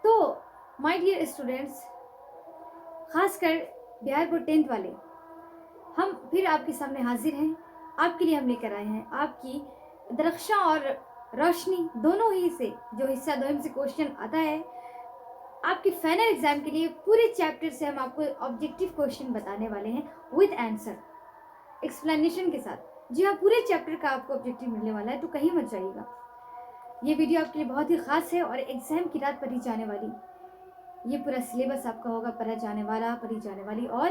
تو my dear students, خاص کر بہار بورڈ 10th والے، ہم پھر آپ کے سامنے حاضر ہیں. آپ کے لیے ہم لے کر آئے ہیں آپ کی درخشاں اور روشنی دونوں ہی سے جو حصہ دوم سے کوشچن آتا ہے. آپ کے فائنل ایگزام کے لیے پورے چیپٹر سے ہم آپ کو آبجیکٹیو کوشچن بتانے والے ہیں وتھ آنسر ایکسپلینیشن کے ساتھ. جی ہاں، پورے چیپٹر کا آپ کو آبجیکٹیو ملنے والا ہے، تو کہیں مت جائیے گا. یہ ویڈیو آپ کے لیے بہت ہی خاص ہے اور ایگزام کی رات پڑھی جانے والی. یہ پورا سلیبس آپ کا ہوگا پڑھا جانے والی، اور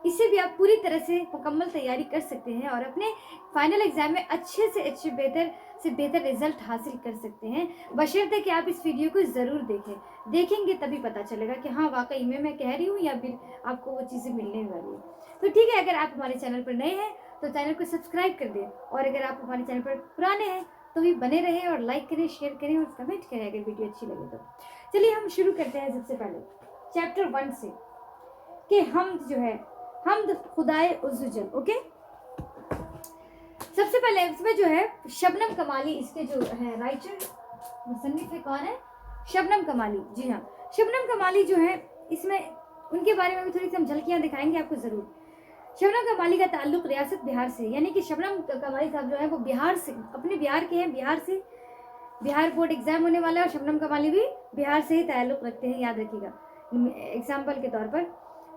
اس سے بھی آپ پوری طرح سے مکمل تیاری کر سکتے ہیں اور اپنے فائنل ایگزام میں اچھے سے اچھے بہتر سے بہتر رزلٹ حاصل کر سکتے ہیں، بشرطے کہ آپ اس ویڈیو کو ضرور دیکھیں گے تبھی پتہ چلے گا کہ ہاں واقعی میں کہہ رہی ہوں یا پھر آپ کو وہ چیزیں ملنے والی ہیں. تو ٹھیک ہے، اگر آپ ہمارے چینل پر نئے ہیں تو چینل کو سبسکرائب کر دیں، اور اگر آپ ہمارے چینل پر پرانے ہیں تو بھی بنے رہیں اور لائک کریں، شیئر کریں اور کمنٹ کریں اگر ویڈیو اچھی لگے تو. چلیے ہم شروع کرتے ہیں سب سے پہلے چیپٹر 1 سے کہ حمد جو ہے، حمد خدائے عزوجل. اوکے، سب سے پہلے اس میں جو ہے شبنم کمالی، اس کے جو ہے رائٹر مصنف ہے، کون ہے؟ شبنم کمالی. جی ہاں، شبنم کمالی جو ہے، اس میں ان کے بارے میں بھی تھوڑی سی ہم جھلکیاں دکھائیں گے آپ کو ضرور. شبنم کمالی کا تعلق ریاست بہار سے، یعنی کہ شبنم کمالی صاحب جو ہے وہ بہار سے، اپنے بہار کے ہیں، بہار سے بہار بورڈ ایگزام ہونے والا ہے اور شبنم کمالی بھی بہار سے ہی تعلق رکھتے ہیں، یاد رکھیے گا. ایگزامپل کے طور پر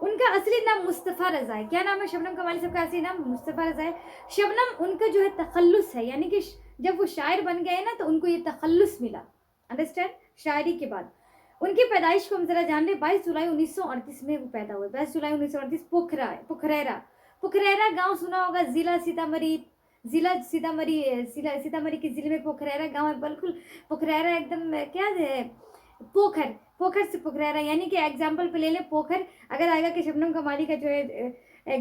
ان کا اصلی نام مصطفیٰ رضا ہے. کیا نام ہے شبنم کمالی صاحب کا اصلی نام؟ مصطفیٰ رضا ہے. شبنم ان کا جو ہے تخلص ہے، یعنی کہ جب وہ شاعر بن گئے نا تو ان کو یہ تخلص ملا. انڈرسٹینڈ؟ شاعری کے بعد ان کی پیدائش کو ہم ذرا جان لیں. 22 جولائی 1938 میں وہ پیدا ہوئے. 22 جولائی 1938 پوکھریرا گاؤں سنا ہوگا، ضلع سیتامڑھی کے ضلع میں پوکھریرا گاؤں ہے. بالکل پوکھریرا ایک دم کیا ہے، پوکھر سے پوکھریرا، یعنی کہ ایگزامپل پہ لے لیں پوکھر. اگر آئے گا کہ شبنم کمالی کا جو ہے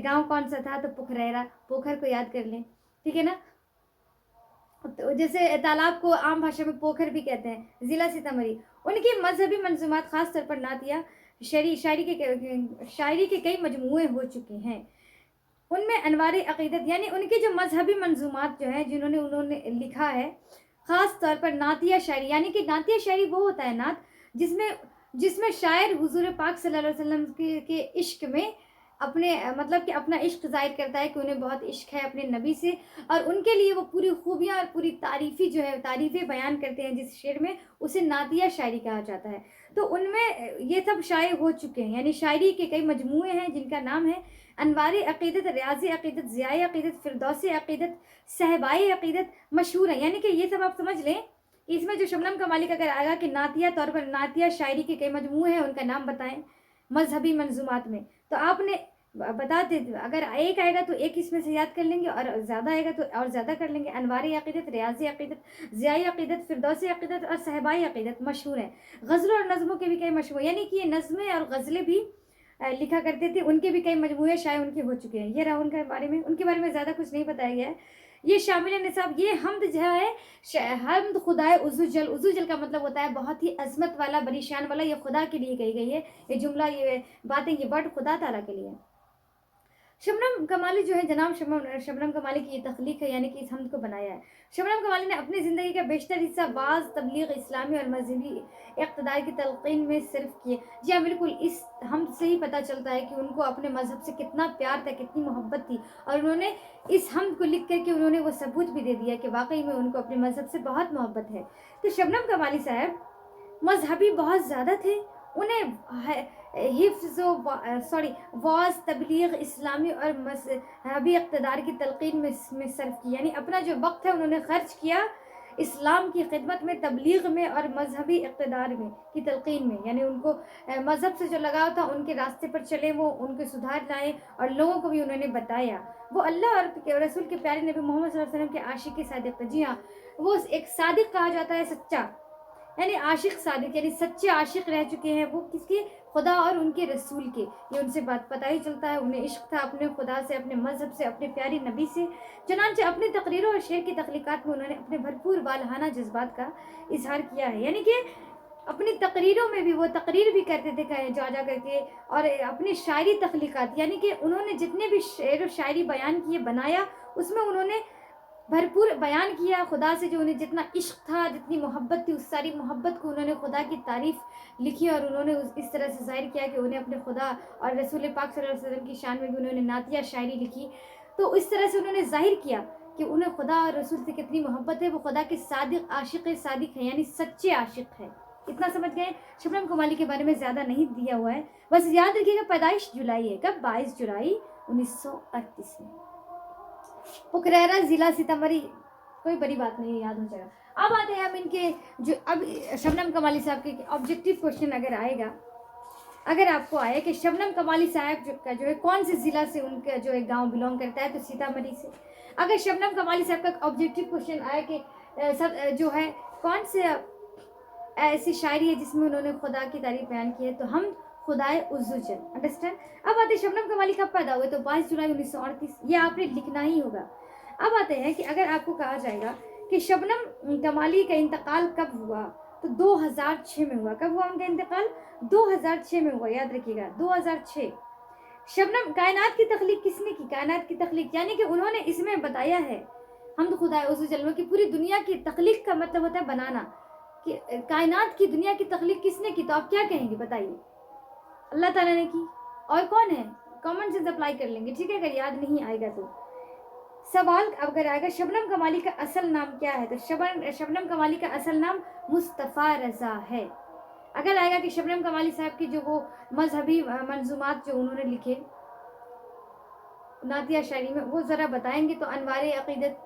گاؤں کون سا تھا تو پوکھریرا، پوکھر کو یاد کر لیں. ٹھیک ہے نا؟ تو جیسے تالاب کو عام بھاشا میں پوکھر بھی کہتے ہیں. ضلع سیتامڑھی. ان کی مذہبی منظومات خاص طور پر نعتیہ شاعری کے کئی مجموعے ہو چکے ہیں. ان میں انوار عقیدت، یعنی ان کی جو مذہبی منظومات جو ہیں انہوں نے لکھا ہے، خاص طور پر نعتیہ شاعری، یعنی کہ نعتیہ شاعری وہ ہوتا ہے نعت جس میں شاعر حضور پاک صلی اللہ علیہ وسلم کے عشق میں اپنے مطلب کہ اپنا عشق ظاہر کرتا ہے کہ انہیں بہت عشق ہے اپنے نبی سے، اور ان کے لیے وہ پوری خوبیاں اور پوری تعریفیں بیان کرتے ہیں. جس شعر میں اسے نعتیہ شاعری کہا جاتا ہے. تو ان میں یہ سب شائع ہو چکے ہیں، یعنی شاعری کے کئی مجموعے ہیں جن کا نام ہے انوار عقیدت، ریاض عقیدت، ضیاء عقیدت، فردوس عقیدت، صہبائے عقیدت مشہور ہے. یعنی کہ یہ سب آپ سمجھ لیں. اس میں جو شبنم کمالی کا اگر آئے گا کہ نعتیہ طور پر نعتیہ شاعری کے کئی مجموعے ہیں، ان کا نام بتائیں مذہبی منظومات میں، تو آپ نے بتا دیں. اگر ایک آئے گا تو ایک اس میں سے یاد کر لیں گے، اور زیادہ آئے گا تو اور زیادہ کر لیں گے. انوار عقیدت، ریاض عقیدت، ضیاء عقیدت، فردوس عقیدت اور صہبائے عقیدت مشہور ہیں. غزلوں اور نظموں کے بھی کئی مشہور، یعنی کہ یہ نظمیں اور غزلیں بھی لکھا کرتے تھے. ان کے بھی کئی مجموعے شائع ان کے ہو چکے ہیں. یہ رہا ان کے بارے میں زیادہ کچھ نہیں بتایا گیا ہے. یہ شامل نصاب. یہ حمد جو ہے، حمد خدائے عزوجل کا مطلب ہوتا ہے بہت ہی عظمت والا، بڑی شان والا. یہ خدا کے لیے کہی گئی ہے یہ جملہ، یہ باتیں، یہ ورڈ خدا تعالیٰ کے لیے. شبنم کمالی جو ہے، جناب شبنم کمالی کی یہ تخلیق ہے، یعنی کہ اس حمد کو بنایا ہے. شبنم کمالی نے اپنی زندگی کا بیشتر حصہ بعض تبلیغ اسلامی اور مذہبی اقتدار کی تلقین میں صرف کیے. جی ہاں بالکل، اس حمد سے ہی پتہ چلتا ہے کہ ان کو اپنے مذہب سے کتنا پیار تھا، کتنی محبت تھی، اور انہوں نے اس حمد کو لکھ کر کے انہوں نے وہ ثبوت بھی دے دیا کہ واقعی میں ان کو اپنے مذہب سے بہت محبت ہے. تو شبنم کمالی صاحب مذہبی بہت زیادہ تھے. انہیں واعظ، تبلیغ اسلامی اور مذہبی اقتدار کی تلقین میں صرف کی، یعنی اپنا جو وقت ہے انہوں نے خرچ کیا اسلام کی خدمت میں، تبلیغ میں اور مذہبی اقتدار میں کی تلقین میں. یعنی ان کو مذہب سے جو لگاؤ تھا، ان کے راستے پر چلے، وہ ان کے سدھار لائے اور لوگوں کو بھی انہوں نے بتایا. وہ اللہ اور رسول کے پیارے نبی محمد صلی اللہ علیہ وسلم کے عاشق صادق. جی ہاں، وہ ایک صادق کہا جاتا ہے، سچا، یعنی عاشق صادق، یعنی سچے عاشق رہ چکے ہیں وہ. کس کے؟ خدا اور ان کے رسول کے. یہ ان سے بات پتہ ہی چلتا ہے، انہیں عشق تھا اپنے خدا سے، اپنے مذہب سے، اپنے پیاری نبی سے. چنانچہ اپنی تقریروں اور شعر کی تخلیقات میں انہوں نے اپنے بھرپور والہانہ جذبات کا اظہار کیا ہے. یعنی کہ اپنی تقریروں میں بھی وہ تقریر بھی کرتے تھے جا کر کے، اور اپنی شاعری تخلیقات، یعنی کہ انہوں نے جتنے بھی شعر و شاعری بیان کیے، بنایا، اس میں انہوں نے भरपूर बयान किया खुदा से, जो उन्हें जितना इश्क था, जितनी मोहब्बत थी, उस सारी मोहब्बत को उन्होंने खुदा की तारीफ़ लिखी और उन्होंने इस तरह से ज़ाहिर किया कि उन्हें अपने खुदा और रसूल पाक सल्लल्लाहु अलैहि वसल्लम की शान में भी उन्होंने नातिया शायरी लिखी। तो इस तरह से उन्होंने ज़ाहिर किया कि उन्हें खुदा और रसूल से कितनी मोहब्बत है, वो खुदा के सादिक आशिक सादिक है, यानी सच्चे आशिक है। इतना समझ गए। शबनम कमाली के बारे में ज़्यादा नहीं दिया हुआ है, बस याद रखिएगा पैदाइश जुलाई है। कब? 22 जुलाई 1938 में, पुकरैरा ज़िला सीतामढ़ी। कोई बड़ी बात नहीं, याद हो जाएगा। अब आते हैं हम इनके जो अब शबनम कमाली साहब के ऑब्जेक्टिव क्वेश्चन अगर आएगा, अगर आपको आए कि शबनम कमाली साहब जो है कौन से ज़िला से उनका जो है गांव बिलोंग करता है, तो सीतामढ़ी से। अगर शबनम कमाली साहब का ऑब्जेक्टिव क्वेश्चन आया कि सब जो है कौन से ऐसी शायरी है जिसमें उन्होंने खुदा की तारीफ बयान की है, तो हम खुदाए उज़्ज़ुजल। अंडरस्टैंड। अब आते हैं शबनम कमाली कब पैदा हुए, तो 22 जुलाई 1938। ये आपने लिखना ही होगा। अब आते हैं कि अगर आपको कहा जाएगा कि शबनम कमाली का इंतकाल कब हुआ, तो 2006 में हुआ। कब हुआ उनका इंतकाल? 2006 में हुआ, याद रखिएगा 2006। शबनम, कायनात की तख्लीक किसने की? कायनात की तख्लीक यानी कि उन्होंने इसमें बताया है, हम तो खुदा उज़्ज़ुजल में, कि पूरी दुनिया की तख्लीक का मतलब होता है बनाना, कि कायनात की दुनिया की तख्लीक किसने की, तो आप क्या कहेंगे बताइए? अल्लाह ताला ने की। और कौन है? कॉमन सेंस अप्लाई कर लेंगे, ठीक है, अगर याद नहीं आएगा तो। सवाल अगर आएगा शबनम कमाली का असल नाम क्या है, तो शबनम कमाली का असल नाम मुस्तफ़ा रज़ा है। अगर आएगा कि शबनम कमाली साहब की जो वो मजहबी मंजूमात जो उन्होंने लिखे नातिया शायरी में, वो ज़रा बताएंगे, तो अनवार अक़ीदत,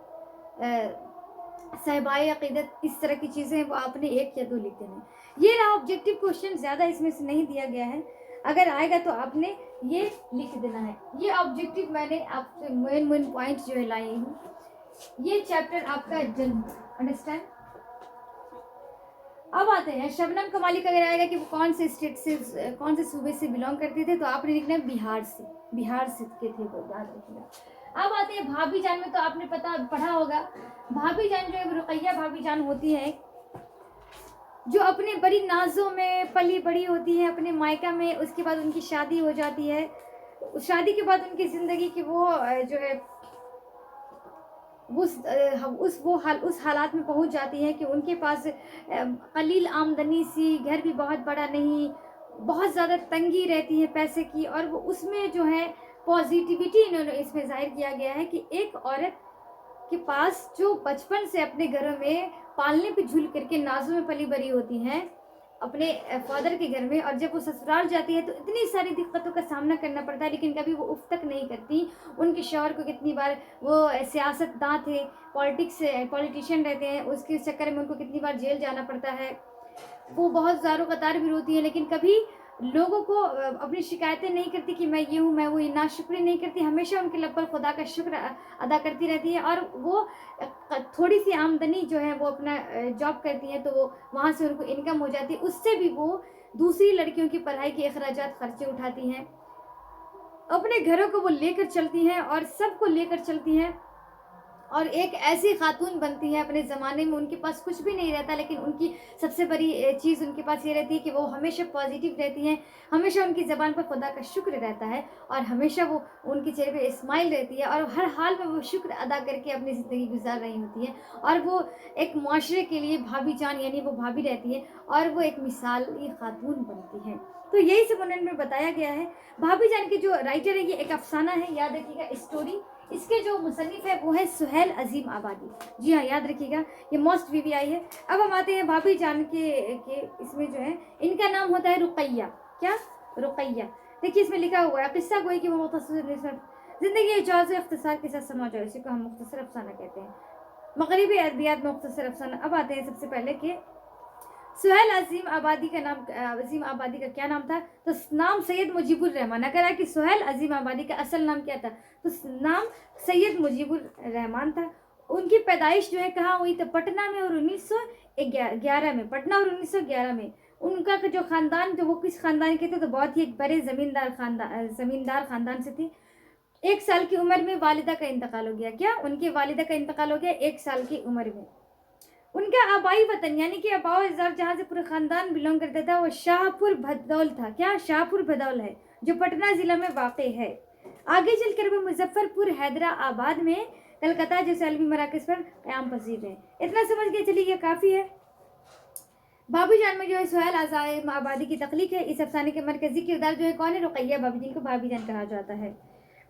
सहबाए अक़ीदत, इस तरह की चीज़ें वो आपने 1 या 2 लिख देने। ये रहा ऑब्जेक्टिव क्वेश्चन, ज़्यादा इसमें से नहीं दिया गया है। अगर आएगा तो आपने ये लिख देना है। ये ऑब्जेक्टिव मैंने आपसे मेन पॉइंट जो है लाई हूँ। ये चैप्टर आपका जन्म, अंडरस्टैंड। अब आते हैं शबनम कमाली का, अगर आएगा कि वो कौन से स्टेट से, कौन से सूबे से बिलोंग करते थे, तो आपने लिखना है बिहार से। बिहार से के थे वो, याद रखिएगा। अब आते हैं भाभी जान में, तो आपने पढ़ा होगा। भाभी जान जो है रुकैया भाभी जान होती है, जो अपने बड़ी नाजों में पली बड़ी होती है अपने मायका में। उसके बाद उनकी शादी हो जाती है। शादी के बाद उनकी ज़िंदगी की वो जो है उस हालात में पहुंच जाती है कि उनके पास कलील आमदनी सी, घर भी बहुत बड़ा नहीं, बहुत ज़्यादा तंगी रहती है पैसे की। और वो उसमें जो है पॉजिटिविटी इन्होंने इसमें ज़ाहिर किया गया है कि एक औरत के पास जो बचपन से अपने घरों में पालने पे झूल करके नाजों में पली बड़ी होती हैं अपने फादर के घर में, और जब वो ससुराल जाती है तो इतनी सारी दिक्कतों का सामना करना पड़ता है, लेकिन कभी वो उफ तक नहीं करती। उनके शौहर को कितनी बार वो सियासतदान थे, पॉलिटिशियन रहते हैं, उसके चक्कर में उनको कितनी बार जेल जाना पड़ता है। वो बहुत ज़ारों कतार भी रोती है, लेकिन कभी लोगों को अपनी शिकायतें नहीं करती कि मैं ये हूँ मैं वो, नाशुक्री नहीं करती, हमेशा उनके लब पर खुदा का शुक्र अदा करती रहती है। और वो थोड़ी सी आमदनी जो है वो अपना जॉब करती है, तो वो वहाँ से उनको इनकम हो जाती है, उससे भी वो दूसरी लड़कियों की पढ़ाई के अखराजात खर्चे उठाती हैं, अपने घरों को वो लेकर चलती हैं और सबको लेकर चलती हैं। और एक ऐसी खातून बनती है अपने ज़माने में, उनके पास कुछ भी नहीं रहता, लेकिन उनकी सबसे बड़ी चीज़ उनके पास ये रहती है कि वो हमेशा पॉजिटिव रहती हैं, हमेशा उनकी ज़बान पर खुदा का शुक्र रहता है, और हमेशा वो उनके चेहरे पे स्माइल रहती है, और हर हाल में वो शुक्र अदा करके अपनी ज़िंदगी गुजार रही होती है। और वो एक माशरे के लिए भाभी जान, यानी वो भाभी रहती है, और वो एक मिसाली खातून बनती है। तो यही सब उन्होंने बताया गया है। भाभी जान के जो राइटर है, ये एक अफसाना है, याद रखिएगा स्टोरी। इसके जो मुसन्निफ है वो है सुहेल अजीम आबादी। जी हाँ, याद रखिएगा, ये मोस्ट VVI है। अब हम आते हैं भाभी जान के इसमें जो है इनका नाम होता है रुकैया। क्या? रुकैया। देखिए इसमें लिखा हुआ है, किस्सा गोई कि वो मुख्तसर ज़िंदगी एजाज़ इख्तिसार के साथ समा जाए, इसी को हम मुख्तसर अफसाना कहते हैं, मगरिबी अदबियात में मुख्तसर अफसाना। अब आते हैं सबसे पहले कि सुहेल अजीम आबादी का नाम, अजीम आबादी का क्या नाम था, तो नाम सैयद मुजीबुर रहमान। अगर है कि सुहेल अजीम आबादी का असल नाम क्या था, तो नाम सैयद मुजीबुर रहमान था। उनकी पैदाइश जो है कहाँ हुई, तो पटना में, और 1911 में, पटना और 1911 में। उनका जो ख़ानदान, जो वो किस ख़ानदान के थे, तो बहुत ही एक बड़े ज़मींदार ख़ानदान से थे। 1 साल की उम्र में वालिदा का इंतकाल हो गया। क्या? उनकी वालिदा का इंतकाल हो गया 1 साल की उम्र में। उनका आबाई वतन यानी कि आबाओ इज़ार जहाँ से पूरा ख़ानदान बिलोंग करता था, वो शाहपुर भदौल था। क्या? शाहपुर भदौल है, जो पटना ज़िला में वाक़ है। आगे चलकर वो मुजफ्फरपुर हैदराबाद में कलकत्ता जैसे अलमी मराकज़ पर क़याम पसीर रहे। इतना समझ के चलिए, ये काफ़ी है। भाभी जान में जो है सुहेल आबादी की तख्लीक है। इस अफसाने के मरकजी किरदार जो है कौन है? रुकैया भाभी, जिनको भाभी जान कहा जाता है।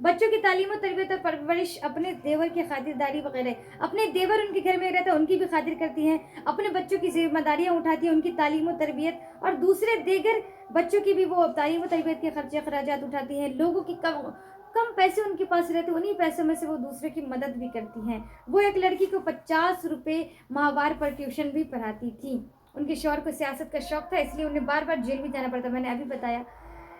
बच्चों की तालीम और तरबियत और परवरिश अपने देवर की खातिरदारी वगैरह, अपने देवर उनके घर में रहता है उनकी भी खातिर करती हैं, अपने बच्चों की जिम्मेदारियां उठाती हैं, उनकी तालीम और तरबियत और दूसरे देगर बच्चों की भी वो तालीम और तरबियत के खर्चे अखराजात उठाती हैं। लोगों की कम पैसे उनके पास रहते, उन्हीं पैसों में से वो दूसरे की मदद भी करती हैं। वो एक लड़की को 50 रुपये माहवार पर ट्यूशन भी पढ़ाती थी। उनके शौहर को सियासत का शौक था, इसलिए उन्हें बार बार जेल भी जाना पड़ता, मैंने अभी बताया।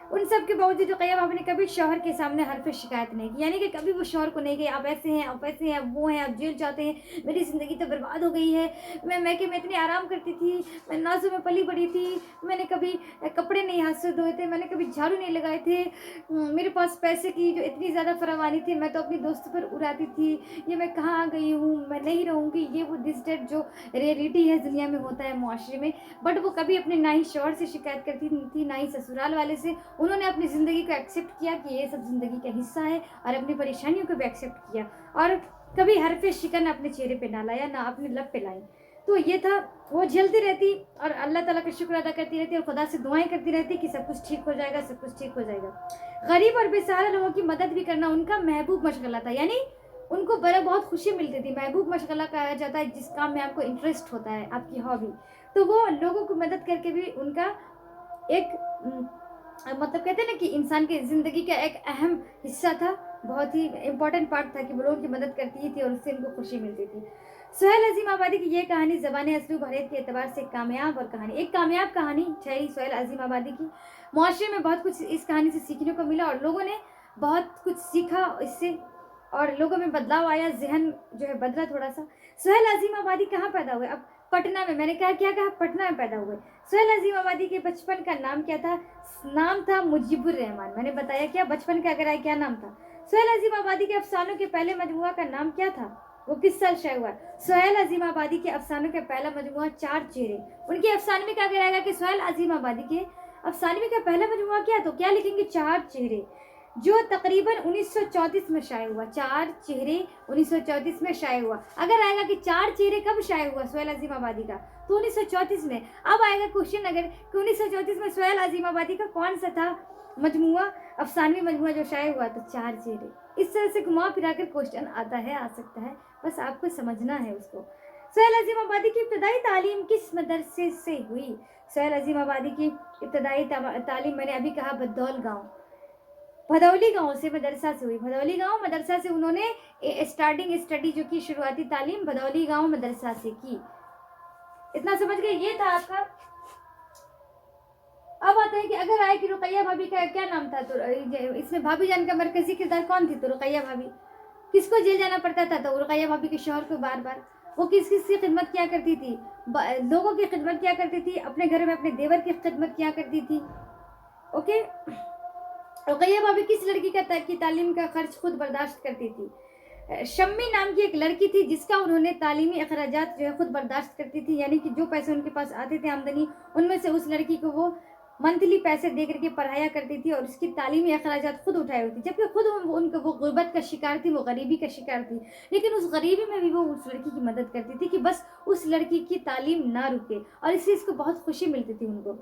उन सब के बावजूद रुकैया भाभी ने कभी शौहर के सामने हरफ शिकायत नहीं की, यानी कि कभी वो शौहर को नहीं गई आप ऐसे हैं, आप वैसे हैं, आप वो हैं, आप जेल जाते हैं, मेरी ज़िंदगी तो बर्बाद हो गई है, मैं मैके में इतनी आराम करती थी, मैं नाजों में पली बड़ी थी, मैंने कभी कपड़े नहीं हाथ से धोए थे, मैंने कभी झाड़ू नहीं लगाए थे, मेरे पास पैसे की जो इतनी ज़्यादा फरावानी थी, मैं तो अपनी दोस्तों पर उड़ाती थी, ये मैं कहाँ आ गई हूँ, मैं नहीं रहूँगी, ये वो दिस डेट जो रियलिटी है दुनिया में होता है मुआशरे में। बट वो कभी अपने ना ही शौहर से शिकायत करती थी, ना ही ससुराल वाले से। उन्होंने अपनी ज़िंदगी को एक्सेप्ट किया कि ये सब ज़िंदगी का हिस्सा है और अपनी परेशानियों को भी एक्सेप्ट किया और कभी हरफ शिकन अपने चेहरे पे ना लाया, ना अपने लब पे लाई। तो ये था, वो झेलती रहती और अल्लाह ताला का शुक्र अदा करती रहती और खुदा से दुआएं करती रहती कि सब कुछ ठीक हो जाएगा, सब कुछ ठीक हो जाएगा। गरीब और बेसहारा लोगों की मदद भी करना उनका महबूब मशगला था, यानी उनको बहुत खुशी मिलती थी। महबूब मशगला कहा जाता है जिस काम में आपको इंटरेस्ट होता है, आपकी हॉबी। तो वो लोगों को मदद करके भी उनका एक मतलब कहते हैं ना कि इंसान की ज़िंदगी का एक अहम हिस्सा था, बहुत ही इम्पोर्टेंट पार्ट था कि वो लोगों की मदद करती थी और उससे उनको खुशी मिलती थी। सुहेल अजीम आबादी की ये कहानी ज़बान असलूब हरेत के एतबार से कामयाब और कहानी, एक कामयाब कहानी ठहरी सुहेल अजीम आबादी की। मुआशरे में बहुत कुछ इस कहानी से सीखने को मिला और लोगों ने बहुत कुछ सीखा इससे और लोगों में बदलाव आया, जहन जो है बदला थोड़ा सा। सुहेल अजीम आबादी कहाँ पैदा हुए? अब पटना में, मैंने क्या कहा, पटना में पैदा हुए। सुहेल अजीम आबादी के बचपन का नाम क्या था? नाम था मुजीबुर रहमान। मैंने बताया क्या बचपन का अगर आए क्या नाम था? सुहेल अजीम आबादी के अफसानों के पहले मजमुआ का नाम क्या था? वो किस साल शाया हुआ? सुहेल अजीम आबादी के अफसानों के पहला मजमुआ चार चेहरे। उनके अफसाने में क्या कराएगा कि सुहेल अजीम आबादी के अफसाने में का पहला मजमुआ क्या, तो क्या लिखेंगे? चार चेहरे, जो तकरीबन 1934 में शाया हुआ। चार चेहरे 1934 में शाया हुआ। अगर आएगा कि चार चेहरे कब शाया हुआ सुहेल अजीम आबादी का, तो 1934 में। अब आएगा क्वेश्चन अगर कि 1934 में सुहेल अजीम आबादी का कौन सा था मजमुआ, अफसानवी मजमुआ जो शाया हुआ, तो चार चेहरे। इस तरह से घुमा फिरा कर क्वेश्चन आता है, आ सकता है, बस आपको समझना है उसको। सुहेल अजीम आबादी की इब्तदाई तालीम किस मदरसे से हुई? सुहेल अजीम आबादी की इब्तदाई तालीम मैंने अभी कहा भदौली गांव से मदरसा से हुई। भदौली गांव मदरसा से उन्होंने स्टार्टिंग स्टडी जो की शुरुआती तालीम भदौली गांव मदरसा से की। इतना समझ गए? ये था आपका। अब आता है कि अगर आए कि रुकैया भाभी का क्या नाम था, तो इसमें भाभी जान का मरकजी किरदार कौन थी? तो रुकैया भाभी। किसको जेल जाना पड़ता था? तो रुकैया भाभी के शौहर को बार बार। वो किस किस की खिदमत किया करती थी? लोगों की खिदमत किया करती थी, अपने घर में अपने देवर की खिदमत किया करती थी। ओके, रुकैया भाभी किस लड़की की तालीम का खर्च खुद बर्दाश्त करती थी? शम्मी नाम की एक लड़की थी जिसका उन्होंने तालीमी अखराजात जो है खुद बर्दाश्त करती थी, यानी कि जो पैसे उनके पास आते थे आमदनी, उनमें से उस लड़की को वो मंथली पैसे दे करके पढ़ाया करती थी और उसकी तालीमी अखराजात खुद उठाई होती, जबकि खुद उनका वो गुर्बत का शिकार थी, वो गरीबी का शिकार थी, लेकिन उस गरीबी में भी वो उस लड़की की मदद करती थी कि बस उस लड़की की तालीम ना रुके, और इससे इसको बहुत खुशी मिलती थी। उनको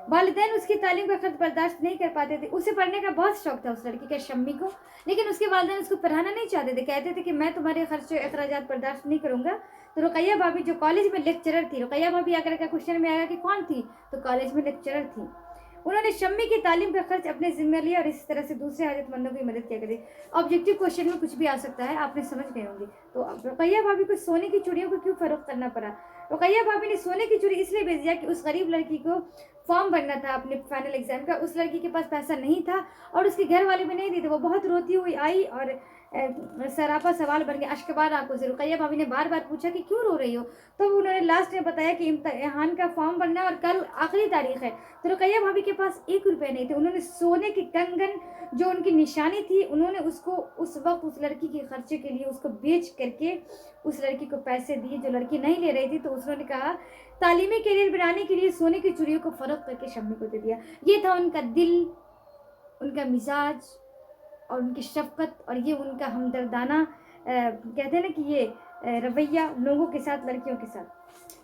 वालिदैन उसकी तालीम का खर्च बर्दाश्त नहीं कर पाते थे। उसे पढ़ने का बहुत शौक था उस लड़की के शम्मी को, लेकिन उसके वालिदैन उसको पढ़ाना नहीं चाहते थे, कहते थे कि मैं तुम्हारे खर्च अखराजात बर्दाश्त नहीं करूंगा। तो रुकैया भाभी जो कॉलेज में लेक्चरर थी, रुकैया भाभी आकर का क्वेश्चन में आया कि कौन थी, तो कॉलेज में लेक्चरर थी। उन्होंने शम्मी की तालीम का खर्च अपने जिम्मे लिया और इस तरह से दूसरे हाजतमंदों की मदद किया करती। ऑब्जेक्टिव क्वेश्चन में कुछ भी आ सकता है, आपने समझ गए होंगे। तो अब रुकैया भाभी को सोने की चूड़ियों को क्यों फरोख्त करना पड़ा? रुकैया भाभी ने सोने की चूड़ी इसलिए भेज दिया कि उस गरीब लड़की को फॉर्म भरना था अपने फाइनल एग्जाम का, उस लड़की के पास पैसा नहीं था और उसके घर वाले भी नहीं देते। वो बहुत रोती हुई आई और सरापा सवाल बन गया अश्कबार आंखों से। रुकैया भाभी ने बार बार पूछा कि क्यों रो रही हो, तो उन्होंने लास्ट में बताया कि इम्तिहान का फॉर्म भरना और कल आखिरी तारीख है। तो रुकैया भाभी के पास 1 रुपये नहीं थे। उन्होंने सोने की कंगन जो उनकी निशानी थी, उन्होंने उसको उस वक्त उस लड़की के खर्चे के लिए उसको बेच करके उस लड़की को पैसे दिए जो लड़की नहीं ले रही थी। तो उसने कहा तालीमी करियर बनाने के लिए सोने की चूड़ियों को फरोख्त करके शम्मी को दे दिया। ये था उनका दिल, उनका मिजाज और उनकी शफकत, और ये उनका हमदर्दाना کہتے ہیں نا کہ یہ رویہ لوگوں کے ساتھ، لڑکیوں کے ساتھ.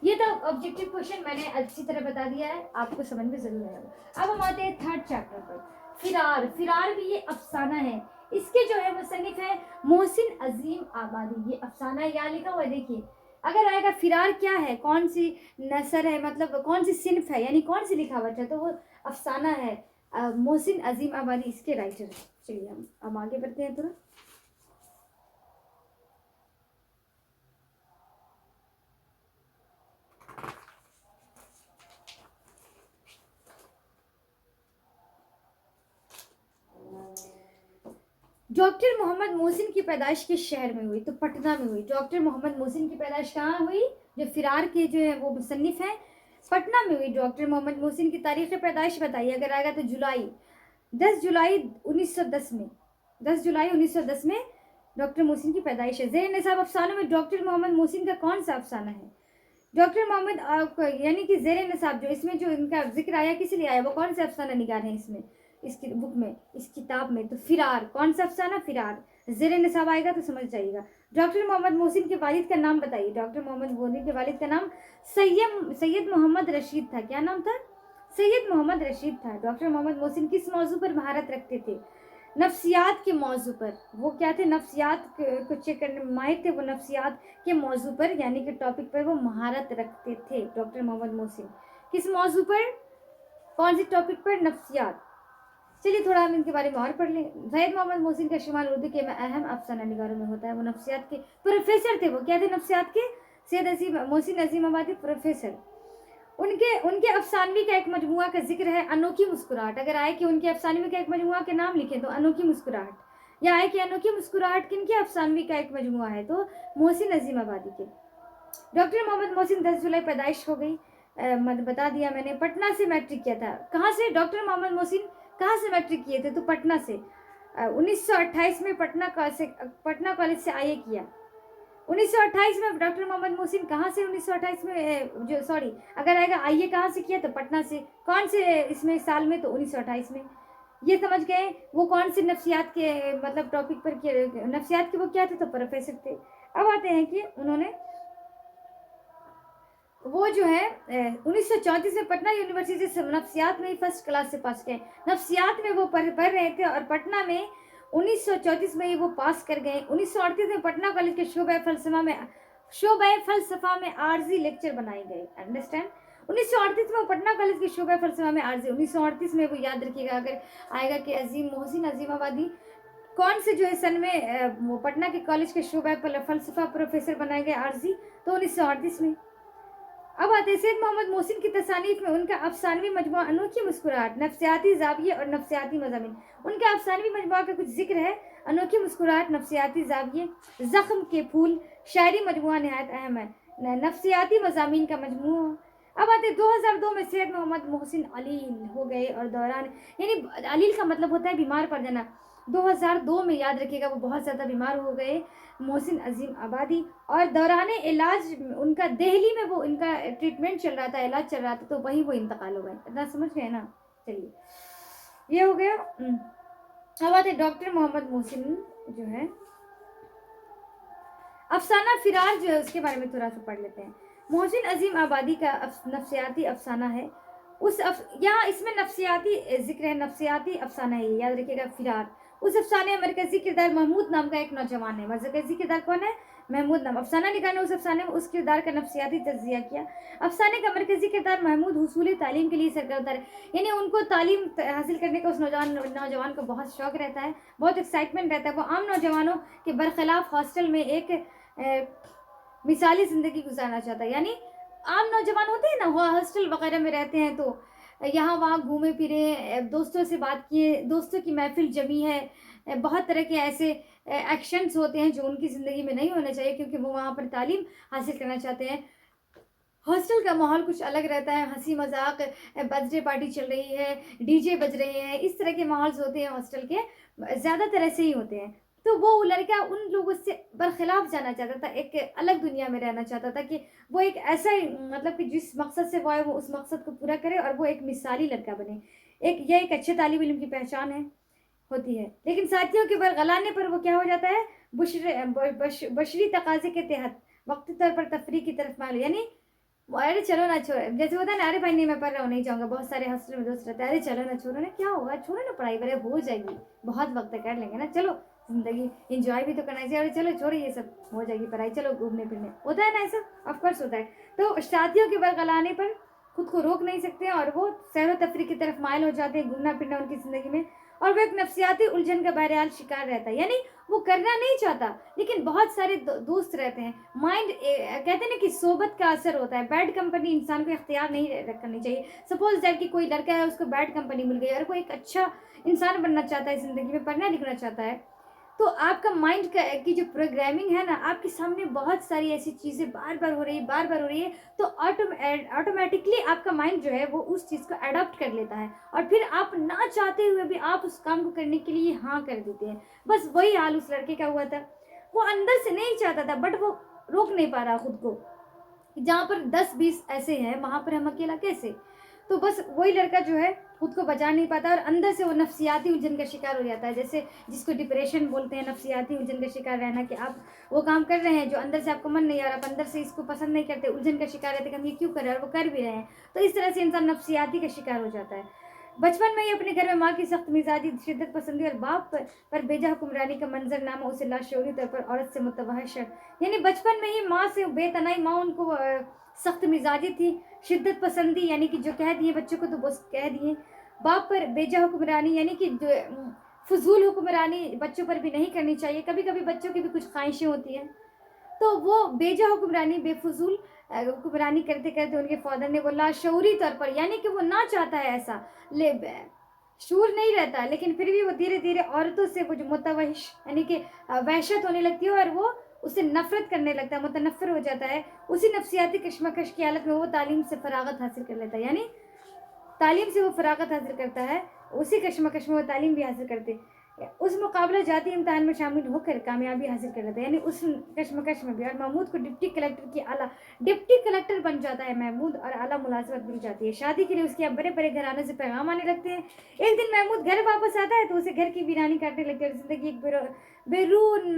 یہ تو آبجیکٹیو کوشچن میں نے اچھی طرح بتا دیا ہے، آپ کو سمجھ میں ضرور آئے گا. اب ہم آتے ہیں تھرڈ چیپٹر پر. فرار. فرار بھی یہ افسانہ ہے. اس کے جو ہے مصنف ہے محسن عظیم آبادی. یہ افسانہ ہے، یہاں لکھا ہوا ہے دیکھیے. اگر آئے گا فرار کیا ہے، کون سی نثر ہے، مطلب کون سی صنف ہے، یعنی کون سی لکھاوٹ ہے، تو وہ افسانہ ہے. محسن عظیم آبادی اس کے رائٹر ہیں. چلیے ہم آگے بڑھتے ہیں تھوڑا. ڈاکٹر محمد محسن کی پیدائش کس شہر میں ہوئی؟ تو پٹنہ میں ہوئی. ڈاکٹر محمد محسن کی پیدائش کہاں ہوئی؟ جو فرار کے جو ہے وہ مصنف ہیں پٹنہ میں ہوئی. ڈاکٹر محمد محسن کی تاریخ پیدائش بتائیے. اگر آئے گا تو جولائی 10 جولائی 1910 میں. 10 جولائی 1910 میں ڈاکٹر محسن کی پیدائش ہے. زیر نصاب افسانوں میں ڈاکٹر محمد محسن کا کون سا افسانہ ہے؟ ڈاکٹر محمد یعنی کہ زیر نصاب جو اس میں جو ان کا ذکر آیا کس لیے آیا، وہ کون سے افسانہ نگار ہیں اس میں، اس کی بک میں، اس کتاب میں؟ تو فرار. کون سا افسانہ؟ فرار. زیر نصاب آئے گا تو سمجھ جائیے گا. ڈاکٹر محمد محسن کے والد کا نام بتائیے. ڈاکٹر محمد محسن کے والد کا نام سید محمد رشید تھا. کیا نام تھا؟ سید محمد رشید تھا. ڈاکٹر محمد محسن کس موضوع پر مہارت رکھتے تھے؟ نفسیات کے موضوع پر. وہ کیا تھے؟ نفسیات کو چیک کرنے میں ماہر تھے. وہ نفسیات کے موضوع پر یعنی کہ ٹاپک پر وہ مہارت رکھتے تھے ڈاکٹر محمد محسن. کس موضوع پر؟ کون سی ٹاپک پر؟ نفسیات. چلیے تھوڑا ہم ان کے بارے میں اور پڑھ لیں. سید محمد محسن کا شمار اردو کے اہم افسانہ نگاروں میں ہوتا ہے. وہ نفسیات کے پروفیسر تھے. وہ کیا تھے؟ نفسیات کے. سید محسن عظیم آبادی پروفیسر. ان کے افسانوی کا ایک مجموعہ کا ذکر ہے انوکھی مسکراہٹ. اگر آئے کہ ان کے افسانوی کا ایک مجموعہ کے نام لکھیں تو انوکھی مسکراہٹ. یا آئے کہ انوکھی مسکراہٹ کن کے افسانوی کا ایک مجموعہ ہے؟ تو محسن عظیم آبادی کے. ڈاکٹر محمد محسن 10 جولائی پیدائش ہو گئی. بتا دیا میں نے. پٹنہ سے میٹرک کیا تھا. کہاں سے ڈاکٹر محمد محسن کہاں سے میٹرک کیے تھے؟ تو پٹنہ سے. 1928 میں پٹنہ کالج سے آئی اے کیا. 1928 میں ڈاکٹر محمد محسن کہاں سے 1928 میں اگر آئے گا آئی اے کہاں سے کیا؟ تو پٹنہ سے. کون سے اس میں سال میں؟ تو 1928 میں. یہ سمجھ گئے وہ کون سے نفسیات کے مطلب ٹاپک پر نفسیات کے وہ کیا تھے؟ تو پروفیسر تھے. اب آتے ہیں کہ انہوں نے وہ جو ہے 1934 میں پٹنہ یونیورسٹی سے نفسیات میں ہی فرسٹ کلاس سے پاس گئے. نفسیات میں وہ پڑھ رہے تھے اور پٹنہ میں 1934 میں ہی وہ پاس کر گئے. 1938 میں پٹنہ کالج کے شعبہ فلسفہ میں عارضی لیکچر بنائے گئے. انڈرسٹینڈ. 1938 میں وہ پٹنہ کالج کے شعبہ فلسفہ میں عارضی. 1938 میں وہ یاد رکھیے گا. اگر آئے گا کہ محسن عظیم آبادی کون سے جو ہے سن میں وہ پٹنہ کے کالج کے شعبہ فلسفہ پروفیسر بنائے گئے عارضی؟ تو 1938 میں. اب آتے ہیں سید محمد محسن کی تصانیف میں. ان کا افسانوی مجموعہ انوکھی مسکراہٹ، نفسیاتی زاویے اور نفسیاتی مضامین. ان کا افسانوی مجموعہ کا کچھ ذکر ہے. انوکھی مسکراہٹ، نفسیاتی زاویے، زخم کے پھول. شاعری مجموعہ نہایت اہم ہے. نفسیاتی مضامین کا مجموعہ. اب آتے 2002 میں سید محمد محسن علیل ہو گئے اور دوران یعنی علیل کا مطلب ہوتا ہے بیمار پڑ جانا. 2002 میں یاد رکھیے گا وہ بہت زیادہ بیمار ہو گئے محسن عظیم آبادی. اور دوران علاج ان کا دہلی میں وہ ان کا ٹریٹمنٹ چل رہا تھا، علاج چل رہا تھا، تو وہیں وہ انتقال ہو گئے. اتنا سمجھ گئے نا. چلیے یہ ہو گیا. اب آتے ڈاکٹر محمد محسن جو ہے افسانہ فرار جو ہے اس کے بارے میں تھوڑا سا پڑھ لیتے ہیں. محسن عظیم آبادی کا نفسیاتی افسانہ ہے. یہاں اس میں نفسیاتی ذکر ہے. نفسیاتی افسانہ ہے. یاد رکھیے گا فرار. اس افسانے میں مرکزی کردار محمود نام کا ایک نوجوان ہے. مرکزی کردار کون ہے؟ محمود نام. افسانہ نگار نے اس افسانے میں اس کردار کا نفسیاتی تجزیہ کیا. افسانے کا مرکزی کردار محمود حصول تعلیم کے لیے سرگردہ ہے. یعنی ان کو تعلیم حاصل کرنے کا اس نوجوان کو بہت شوق رہتا ہے، بہت ایکسائٹمنٹ رہتا ہے. وہ عام نوجوانوں کے برخلاف ہاسٹل میں ایک مثالی زندگی گزارنا چاہتا ہے. یعنی عام نوجوان ہوتے ہیں نا، وہ ہاسٹل وغیرہ میں رہتے ہیں تو یہاں وہاں گھومے پھرے، دوستوں سے بات کیے، دوستوں کی محفل جمی ہے. بہت طرح کے ایسے ایکشنز ہوتے ہیں جو ان کی زندگی میں نہیں ہونے چاہیے کیونکہ وہ وہاں پر تعلیم حاصل کرنا چاہتے ہیں. ہاسٹل کا ماحول کچھ الگ رہتا ہے. ہنسی مذاق، برتھ ڈے پارٹی چل رہی ہے، ڈی جے بج رہے ہیں. اس طرح کے ماحول ہوتے ہیں ہاسٹل کے، زیادہ تر ایسے ہی ہوتے ہیں. تو وہ لڑکا ان لوگوں سے برخلاف جانا چاہتا تھا، ایک الگ دنیا میں رہنا چاہتا تھا کہ وہ ایک ایسا مطلب کہ جس مقصد سے وہ آئے وہ اس مقصد کو پورا کرے اور وہ ایک مثالی لڑکا بنے. یہ ایک اچھے طالب علم کی پہچان ہے. होती है, लेकिन साथियों के बरगलाने पर वो क्या हो जाता है, बशरी तकाजे के तहत वक्ती तौर पर तफरी की तरफ माइल, यानी अरे चलो ना छोड़, जैसे होता है ना, अरे भाई नहीं मैं पढ़ रहा हूँ नहीं जाऊँगा, बहुत सारे हॉस्टल में दोस्त रहते हैं, अरे चलो ना छोड़ो ना, क्या होगा, छोड़ो ना पढ़ाई, बड़े हो जाएगी, बहुत वक्त है कर लेंगे ना, चलो जिंदगी इंजॉय भी तो करना चाहिए, अरे चलो छोड़ो ये सब, हो जाएगी पढ़ाई, चलो घूमने फिरने, होता है ना ऐसा, ऑफकोर्स होता है। तो शादियों के बरगलाने पर खुद को रोक नहीं सकते हैं और वो सैर तफरी की तरफ माइल हो जाते हैं, घूमना फिरना उनकी ज़िंदगी में, और वो एक नफसियाती उलझन का बहरहाल शिकार रहता है, यानी वो करना नहीं चाहता, लेकिन बहुत सारे दोस्त रहते हैं, माइंड कहते हैं ना कि सोबत का असर होता है, बैड कंपनी इंसान को इख्तियार नहीं करनी चाहिए। सपोज दैट कि कोई लड़का है, उसको बैड कंपनी मिल गई और कोई एक अच्छा इंसान बनना चाहता है, ज़िंदगी में पढ़ना लिखना चाहता है, तो आपका माइंड की जो प्रोग्रामिंग है ना, आपके सामने बहुत सारी ऐसी चीज़ें बार बार हो रही है, बार बार हो रही है, तो ऑटोमेटिकली आपका माइंड जो है वो उस चीज़ को अडॉप्ट कर लेता है, और फिर आप ना चाहते हुए भी आप उस काम को करने के लिए हाँ कर देते हैं। बस वही हाल उस लड़के का हुआ था, वो अंदर से नहीं चाहता था, बट वो रोक नहीं पा रहा खुद को, जहाँ पर 10-20 ऐसे हैं वहाँ पर हम अकेला कैसे। तो बस वही लड़का जो है खुद को बचा नहीं पाता और अंदर से वो नफसियाती उलझन का शिकार हो जाता है, जैसे जिसको डिप्रेशन बोलते हैं, नफसियाती उलझन का शिकार रहना, कि आप वो काम कर रहे हैं जो अंदर से आपको मन नहीं आ रहा, आप अंदर से इसको पसंद नहीं करते, उलझन का शिकार रहते कि हम ये क्यों कर रहे हैं, और वो कर भी रहे हैं, तो इस तरह से इंसान नफसियाती का शिकार हो जाता है। बचपन में ही अपने घर में माँ की सख्त मिजाजी, शिद्दत पसंदी और बाप पर बेजा हुक्मरानी का मंजरनामा उसे लाशऊरी तौर पर औरत से मुतवहश, यानी बचपन में ही माँ से बेतनाई, माँ उनको सख्त मिजाजी थी, शिद्दत पसंदी यानी कि जो कह दिए बच्चों को तो बस कह दिए, बाप पर बेजा हुक्मरानी यानी कि फजूल हुक्मरानी बच्चों पर भी नहीं करनी चाहिए, कभी कभी बच्चों की भी कुछ ख्वाहिशें होती हैं, तो वो बेजा हुक्मरानी, बेफजूल हुक्मरानी करते करते उनके फादर ने वो लाशऊरी तौर पर, यानी कि वो ना चाहता है ऐसा, ले शूर नहीं रहता, लेकिन फिर भी वो धीरे धीरे औरतों से वो जो मुतवहिश यानी कि वहशत होने लगती है और वो उससे नफरत करने लगता है, मुतनफ़िर हो जाता है, उसी नफसियाती कश्मकश की हालत में वो तालीम से फरागत हासिल कर लेता है, यानी तालीम से वो फरागत हासिल करता है, उसी कश्मकश में वो तालीम भी हासिल करते, उस मुकाबला जाती इम्तहान में शामिल होकर कामयाबी हासिल कर लेता है, यानी उस कश्मकश में भी। और महमूद को डिप्टी कलेक्टर बन जाता है महमूद, और आला मुलाजमत मिल जाती है। शादी के लिए उसके यहाँ बड़े बड़े घरानों से पैगाम आने लगते हैं। एक दिन महमूद घर वापस आता है तो उसे घर की वीरानी काटने लगती है और जिंदगी एक बेरून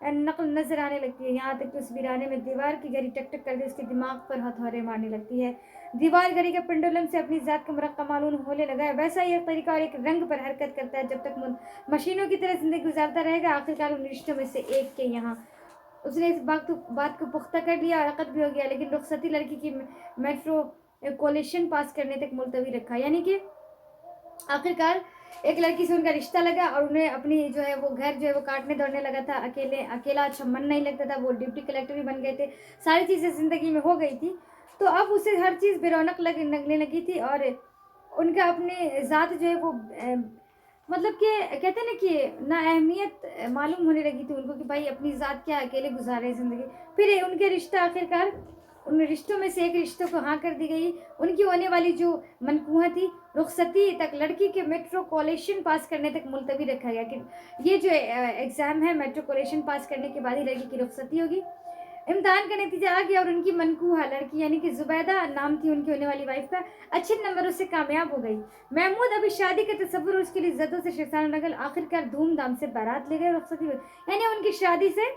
नकल नजर आने लगती है, यहाँ तक कि उस वीराने में दीवार की घड़ी टक टक कर दे उसके दिमाग पर हथौड़े मारने लगती है। दीवार घड़ी के पेंडुलम से अपनी ज़ात का मरक्का मालूम होने लगा है, वैसा ही एक तरीका और एक रंग पर हरकत करता है, जब तक मशीनों की तरह जिंदगी गुजारता रहेगा। आखिरकार उन रिश्तों में से एक के यहाँ उसने इस बात को पुख्ता कर लिया और अकद भी हो गया, लेकिन रुखसती लड़की की मेट्रोपोलिशन पास करने तक मुलतवी रखा, यानी कि आखिरकार एक लड़की से उनका रिश्ता लगा और उन्हें अपनी जो है वो घर जो है वो काटने दौड़ने लगा था, अकेला अच्छा मन नहीं लगता था, वो डिप्टी कलेक्टर भी बन गए थे, सारी चीज़ें ज़िंदगी में हो गई थी, तो अब उसे हर चीज़ बेरौनक लगने लगी थी और उनका अपने ज़ात जो है वो मतलब कि कहते हैं ना कि ना अहमियत मालूम होने लगी थी उनको कि भाई अपनी ज़ात क्या अकेले गुजारे ज़िंदगी। फिर उनके रिश्ता आखिरकार उन रिश्तों में से एक रिश्तों को हाँ कर दी गई, उनकी होने वाली जो मनकूहा थी रुखसती तक लड़की के मेट्रोपोलिशन पास करने तक मुलतवी रखा गया कि ये जो एग्ज़ाम है मेट्रोपोलिशन पास करने के बाद ही लड़की की रुखसती होगी। इम्तहान का नतीजा आ गया और उनकी मनकूहा लड़की यानी कि जुबैदा नाम थी उनकी होने वाली वाइफ का, अच्छे नंबरों से कामयाब हो गई। महमूद अभी शादी का तसव्वुर उसके लिए जद्दों से शेखान नगल आखिरकार धूमधाम से बारात ले गए, रुखसती हुई, यानी उनकी शादी से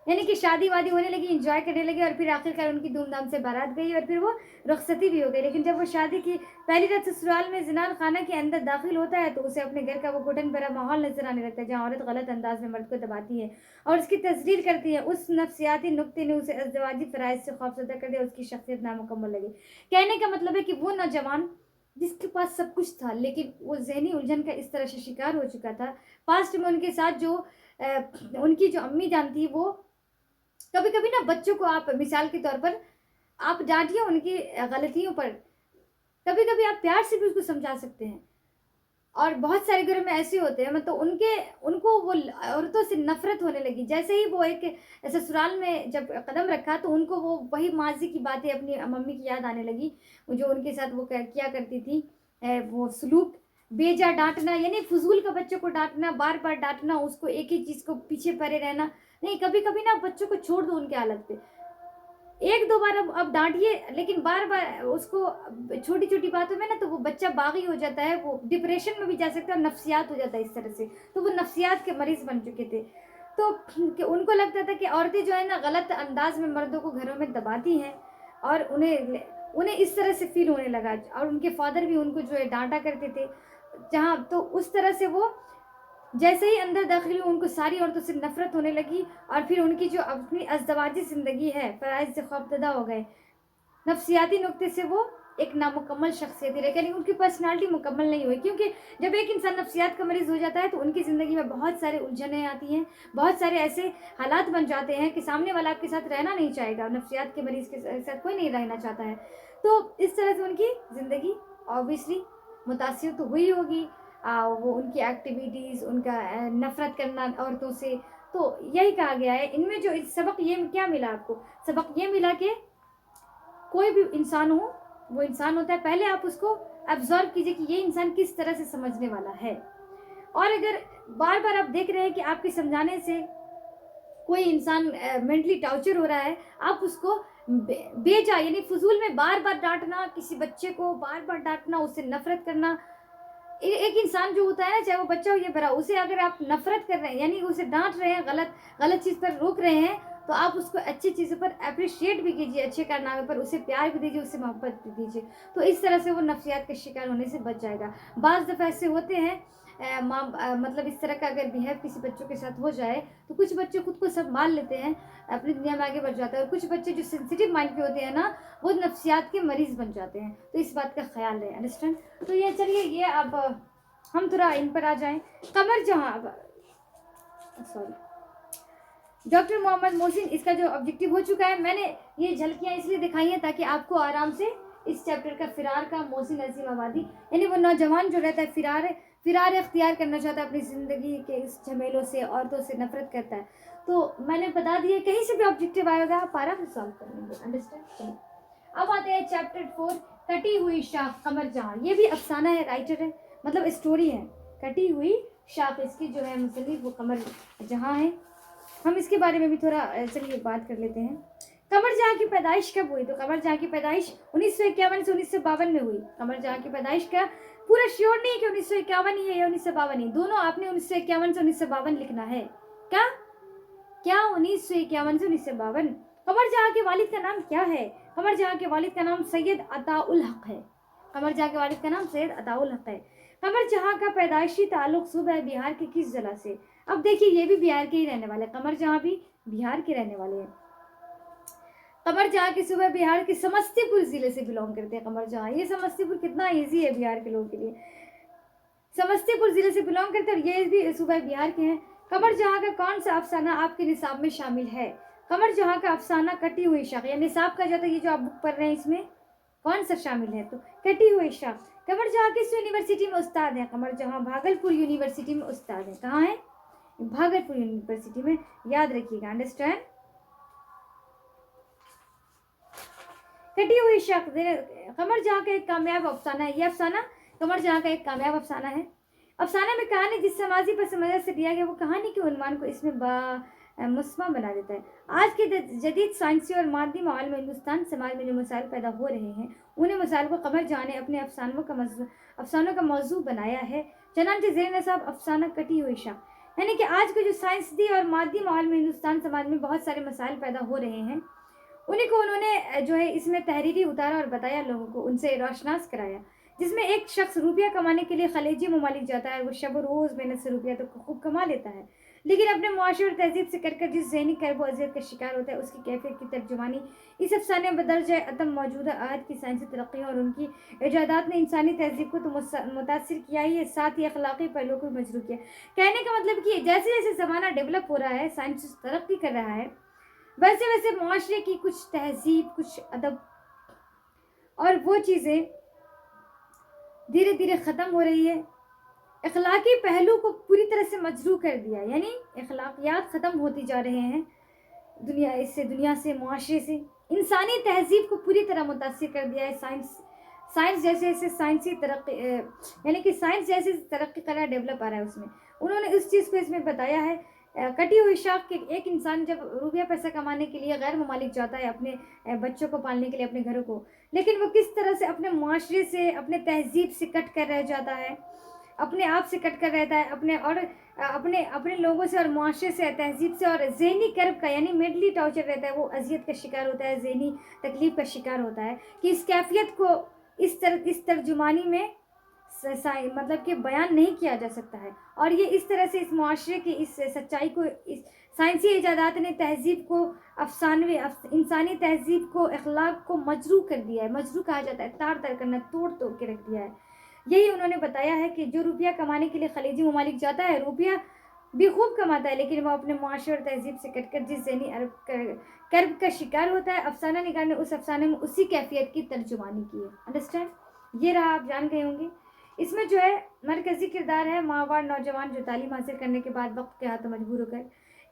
यानी कि शादी वादी होने लगी, इंजॉय करने लगे और फिर आखिरकार उनकी धूमधाम से बारात गई और फिर वो रुखसती भी हो गई। लेकिन जब वो शादी की पहली रात ससुराल में जिनान खाना के अंदर दाखिल होता है तो उसे अपने घर का वो घुटन भरा माहौल नजर आने लगता है, जहाँ औरत गलत अंदाज में मर्द को दबाती है और उसकी तस्दीर करती है। उस नफ्सियाती नुक्ते ने उसे अज़दवाजी फ़राइज़ से खौफज़दा कर दिया, उसकी शख्सियत नामुकम्मल लगी। कहने का मतलब है कि वो नौजवान जिसके पास सब कुछ था लेकिन वो जहनी उलझन का इस तरह से शिकार हो चुका था, पास्ट में उनके साथ जो उनकी जो अम्मी जान थी, वो कभी कभी ना बच्चों को आप मिसाल के तौर पर आप डांटिए उनकी गलतियों पर, कभी कभी आप प्यार से भी उसको समझा सकते हैं। और बहुत सारे घरों में ऐसे होते हैं मतलब उनको वो औरतों से नफरत होने लगी, जैसे ही वो एक ससुराल में जब कदम रखा तो उनको वो वही माजी की बातें अपनी मम्मी की याद आने लगी, जो उनके साथ वो किया करती थी, वो सलूक बेजा डांटना, यानी फजूल का बच्चों को डांटना, बार बार डांटना, उसको एक ही चीज़ को पीछे पड़े रहना नहीं, कभी कभी ना बच्चों को छोड़ दो उनके हालत पे, एक दो बार अब डांटिए, लेकिन बार बार उसको छोटी छोटी बातों में ना, तो वो बच्चा बागी हो जाता है, वो डिप्रेशन में भी जा सकता है, नफ्सियात हो जाता है इस तरह से। तो वो नफ्सियात के मरीज बन चुके थे। तो कि उनको लगता था कि औरतें जो है ना गलत अंदाज में मर्दों को घरों में दबाती हैं, और उन्हें इस तरह से फील होने लगा। और उनके फादर भी उनको जो है डांटा करते थे, जहाँ तो उस तरह से वो जैसे ही अंदर दाखिल हुए उनको सारी औरतों से नफरत होने लगी, और फिर उनकी जो अपनी अज़दवाजी ज़िंदगी है फ़राइज़ से खौफज़दा हो गए। नफ्सियाती नुक्ते से वो एक नामुकम्मल शख्सियत ही रह, यानी उनकी पर्सनालिटी मुकम्मल नहीं हुई, क्योंकि जब एक इंसान नफ्सियात का मरीज़ हो जाता है तो उनकी ज़िंदगी में बहुत सारे उलझनें आती हैं, बहुत सारे ऐसे हालात बन जाते हैं कि सामने वाला आपके साथ रहना नहीं चाहेगा। नफ्सियात के मरीज़ के साथ कोई नहीं रहना चाहता है। तो इस तरह से उनकी ज़िंदगी ऑब्वियसली मुतासिर तो हुई होगी। वो उनकी एक्टिविटीज़, उनका नफ़रत करना औरतों से। तो यही कहा गया है इनमें, जो सबक ये क्या मिला आपको? सबक ये मिला कि कोई भी इंसान हो, वो इंसान होता है, पहले आप उसको एब्जॉर्व कीजिए कि ये इंसान किस तरह से समझने वाला है। और अगर बार बार आप देख रहे हैं कि आपके समझाने से कोई इंसान मेंटली टॉर्चर हो रहा है, आप उसको बेजा यानी फजूल में बार बार डांटना, किसी बच्चे को बार बार डांटना, उससे नफरत करना। एक इंसान जो होता है ना, चाहे वो बच्चा हो या बड़ा, उसे अगर आप नफरत कर रहे हैं, यानी उसे डांट रहे हैं, गलत चीज़ पर रोक रहे हैं, तो आप उसको अच्छी चीज़ों पर अप्रिशिएट भी कीजिए, अच्छे कारनामे पर उसे प्यार भी दीजिए, उससे मोहब्बत भी दीजिए। तो इस तरह से वो नफ्सियात के शिकार होने से बच जाएगा। बाज़ दफ़ा ऐसे होते हैं मतलब इस तरह का अगर बिहेव किसी बच्चों के साथ हो जाए, तो कुछ बच्चे खुद को संभाल लेते हैं, अपनी दुनिया में आगे बढ़ जाते हैं, और कुछ बच्चे जो सेंसिटिव माइंड के होते हैं ना, वो नफ्सियात के मरीज़ बन जाते हैं। तो इस बात का ख्याल है, अंडरस्टैंड। तो ये चलिए, ये अब हम थोड़ा इन पर आ जाएं। कमर जहाँ, सॉरी, डॉक्टर मोहम्मद मोहसिन, इसका जो ऑब्जेक्टिव हो चुका है, मैंने ये झलकियाँ इसलिए दिखाई हैं ताकि आपको आराम से इस चैप्टर का फिरार का मोहसिन अजीम आबादी, यानी वो नौजवान जो रहता है फिरार इख्तियार करना चाहता है अपनी ज़िंदगी के इस झमेलों से, औरतों से नफरत करता है। तो मैंने बता दिया, कहीं से भी ऑब्जेक्टिव आएगा आप आराम से सॉल्व कर लेंगे, अंडरस्टैंड। चलिए अब आते हैं चैप्टर 4, कटी हुई शाख कमर जहाँ। ये भी अफसाना है, राइटर है, मतलब स्टोरी है। कटी हुई शाख, इसकी जो है मुसन्निफ वो कमर जहाँ है। हम इसके बारे में भी थोड़ा चलिए बात कर लेते हैं। कमर जहाँ की पैदाइश कब हुई? तो कमर जहाँ की पैदाइश 1951 से 1952 में हुई। कमर जहाँ की पैदाइश का पूरा श्योर नहीं कि 1951 ही है या 1952 ही, दोनों आपने 1951 से 1952 लिखना है। क्या 1951 से 1952? कमर जहाँ के वालिद का नाम क्या है? कमर जहाँ के वालिद का नाम सैयद अताउल हक है। कमर जहाँ के वालिद का नाम सैयद अताउल हक है। कमर जहाँ का पैदाइशी ताल्लुक सूबा बिहार के किस जिला से? अब देखिए, ये भी बिहार के ही रहने वाले, कमर जहाँ भी बिहार के रहने वाले हैं। कमर जहाँ के सूबा बिहार के समस्तीपुर जिले से बिलोंग करते हैं। कमर जहाँ, ये समस्तीपुर कितना ईजी है बिहार के लोगों के लिए, समस्तीपुर जिले से बिलोंग करते हैं, और ये भी सूबा बिहार के हैं। कमर जहाँ का कौन सा अफसाना आपके निसाब में शामिल है? कमर जहाँ का अफसाना कटी हुई शाख, या निसाब का जाता है, ये जो आप बुक पढ़ रहे हैं इसमें कौन सा शामिल है? तो कटी हुई शाख। कमर जहाँ किस यूनिवर्सिटी में उस्ताद है? कमर जहाँ भागलपुर यूनिवर्सिटी में उस्ताद है। कहाँ है? भागलपुर यूनिवर्सिटी में, याद रखिएगा, अंडरस्टैंड। कटी हुई शाख कमर जहाँ का एक कामयाब अफसाना है। ये अफसाना कमर जहाँ का एक कामयाब अफसाना है। अफसाना में कहानी जिस समाजी पर समझ से दिया गया, वो कहानी के उन्वान को इसमें मुस्मा बना देता है। आज के जदीद साइंसी और मादी माहौल में हिंदुस्तान समाज में जो मसाइल पैदा हो रहे हैं, उन्हें मसाइल को कमर जहाँ ने अपने अफसानों का मौजू बनाया है। चनांचे ज़ेर नसाब अफसाना कटी हुई शाख, यानी कि आज के जो साइंसी और मादी माहौल में हिंदुस्तान समाज में बहुत सारे मसाइल पैदा हो रहे हैं, उन्हीं को उन्होंने जो है इसमें तहरीरी उतारा और बताया, लोगों को उनसे रोशनास कराया। जिसमें एक शख्स रुपया कमाने के लिए खलीजी ममालिक जाता है, वो शब रोज़ मेहनत से रुपया तो खूब कमा लेता है, लेकिन अपने मुआशरे और तहजीब से कर जिस ज़हनी करब अज़ियत का शिकार होता है, उसकी कैफियत की तर्जुमानी इस अफसाने में बदरजा अतम मौजूदा आहद की साइंसी तरक्की और उनकी ईजादात ने इंसानी तहजीब को तो मुतासिर किया ही है, साथ ही अखलाकी पहलुओं को मजरू किया। कहने का मतलब कि जैसे जैसे ज़माना डेवलप हो रहा है, साइंस तरक्की कर रहा है, वैसे वैसे मुआशरे की कुछ तहजीब, कुछ अदब और वो चीज़ें धीरे धीरे ख़त्म हो रही है। अखलाकी पहलू को पूरी तरह से मजरू कर दिया, यानी अखलाकियात ख़त्म होती जा रहे हैं दुनिया से, मुआशरे से। इंसानी तहजीब को पूरी तरह मुतासिर कर दिया है साइंस जैसे जैसे साइंसी तरक्की, यानी कि साइंस जैसे तरक्की कर रहा है, डेवलप आ रहा है, उसमें उन्होंने इस चीज़ को इसमें बताया है کٹی ہوئی شاخ کے ایک انسان جب روپیہ پیسہ کمانے کے لیے غیر ممالک جاتا ہے اپنے بچوں کو پالنے کے لیے اپنے گھروں کو، لیکن وہ کس طرح سے اپنے معاشرے سے اپنے تہذیب سے کٹ کر رہ جاتا ہے، اپنے آپ سے کٹ کر رہتا ہے، اپنے لوگوں سے اور معاشرے سے تہذیب سے، اور ذہنی کرب کا یعنی مینٹلی ٹارچر رہتا ہے، وہ اذیت کا شکار ہوتا ہے، ذہنی تکلیف کا شکار ہوتا ہے، کہ اس کیفیت کو اس ترجمانی میں مطلب کہ بیان نہیں کیا جا سکتا ہے، اور یہ اس طرح سے اس معاشرے کی اس سچائی کو اس سائنسی ایجادات نے تہذیب کو انسانی تہذیب کو اخلاق کو مجروح کر دیا ہے، مجروح کہا جاتا ہے، تار تار کرنا، توڑ توڑ کے رکھ دیا ہے۔ یہی انہوں نے بتایا ہے کہ جو روپیہ کمانے کے لیے خلیجی ممالک جاتا ہے، روپیہ بھی خوب کماتا ہے، لیکن وہ اپنے معاشرے اور تہذیب سے کٹ کر جس ذہنی کرب کا شکار ہوتا ہے، افسانہ نگار نے اس افسانے میں اسی کیفیت کی ترجمانی کی ہے۔ انڈرسٹینڈ؟ یہ رہا، آپ جان گئے ہوں گے۔ اس میں جو ہے مرکزی کردار ہے ماہوار نوجوان جو تعلیم حاصل کرنے کے بعد وقت کے ہاتھوں مجبور ہو کر،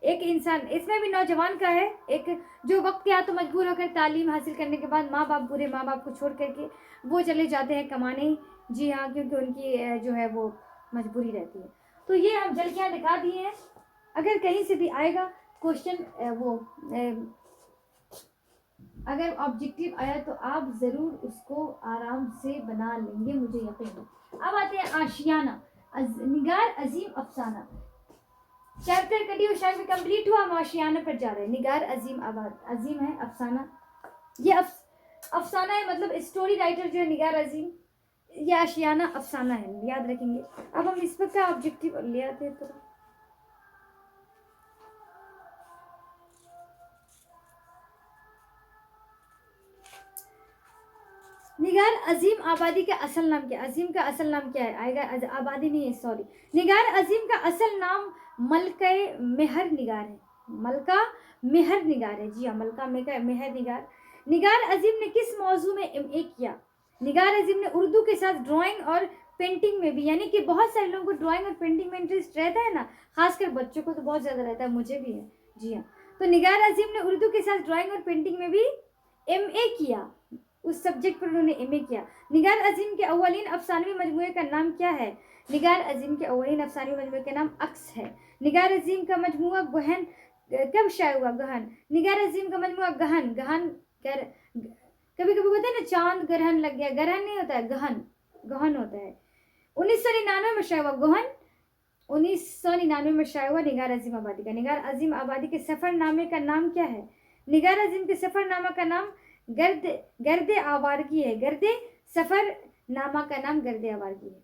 ایک انسان اس میں بھی نوجوان کا ہے، ایک جو وقت کے ہاتھوں مجبور ہو کر تعلیم حاصل کرنے کے بعد بوڑھے ماں باپ کو چھوڑ کر کے وہ چلے جاتے ہیں کمانے، جی ہاں، کیونکہ ان کی جو ہے وہ مجبوری رہتی ہے۔ تو یہ ہم جھلکیاں دکھا دیے ہیں، اگر کہیں سے بھی آئے گا کوشچن اگر آبجیکٹیو آیا تو آپ ضرور اس کو آرام سے بنا لیں گے، مجھے یقین ہے۔ اب آتے ہیں آشیانہ، نگار عظیم افسانہ۔ چیپٹر کٹی ہوئی شاخ میں کمپلیٹ ہوا، ہم آشیانہ پر جا رہے ہیں۔ نگار عظیم ہے افسانہ، یہ افسانہ ہے، مطلب اسٹوری رائٹر جو ہے نگار عظیم، یہ آشیانہ افسانہ ہے، یاد رکھیں گے۔ اب ہم اس وقت کا آبجیکٹیو لے آتے ہیں۔ تو نگار عظیم آبادی کا اصل نام کیا؟ عظیم کا اصل نام کیا ہے؟ آئے گا آبادی نہیں ہے، سوری۔ نگار عظیم کا اصل نام ملکہ مہر نگار ہے، ملکہ مہر نگار ہے، جی ہاں، ملکہ مہر نگار۔ نگار عظیم نے کس موضوع میں MA کیا؟ نگار عظیم نے اردو کے ساتھ ڈرائنگ اور پینٹنگ میں بھی، یعنی کہ بہت سارے لوگوں کو ڈرائنگ اور پینٹنگ میں انٹرسٹ رہتا ہے نا، خاص کر بچوں کو تو بہت زیادہ رہتا ہے، مجھے بھی ہے، جی ہاں۔ تو نگار عظیم نے اردو کے ساتھ ڈرائنگ اور پینٹنگ میں بھی MA کیا، اس سبجیکٹ پر انہوں نے MA کیا۔ نگار عظیم کے اولین افسانوی مجموعے کا نام کیا ہے؟ نگار عظیم کے اولین افسانوی مجموعے کا نام عکس ہے۔ نگار عظیم کا مجموعہ گہن کب شائع ہوا؟ گہن، نگار عظیم کا مجموعہ گہن کبھی کبھی ہوتا ہے نا چاند گرہن لگ گیا، گرہن نہیں ہوتا ہے، گہن ہوتا ہے۔ 1999 میں شائع ہوا گہن، 1999 میں شائع ہوا نگار عظیم آبادی کا۔ نگار عظیم آبادی کے سفر نامے کا نام کیا ہے؟ نگار عظیم کے سفر نامہ کا نام گرد آوارگی ہے، سفر نامہ کا نام گرد آوارگی ہے۔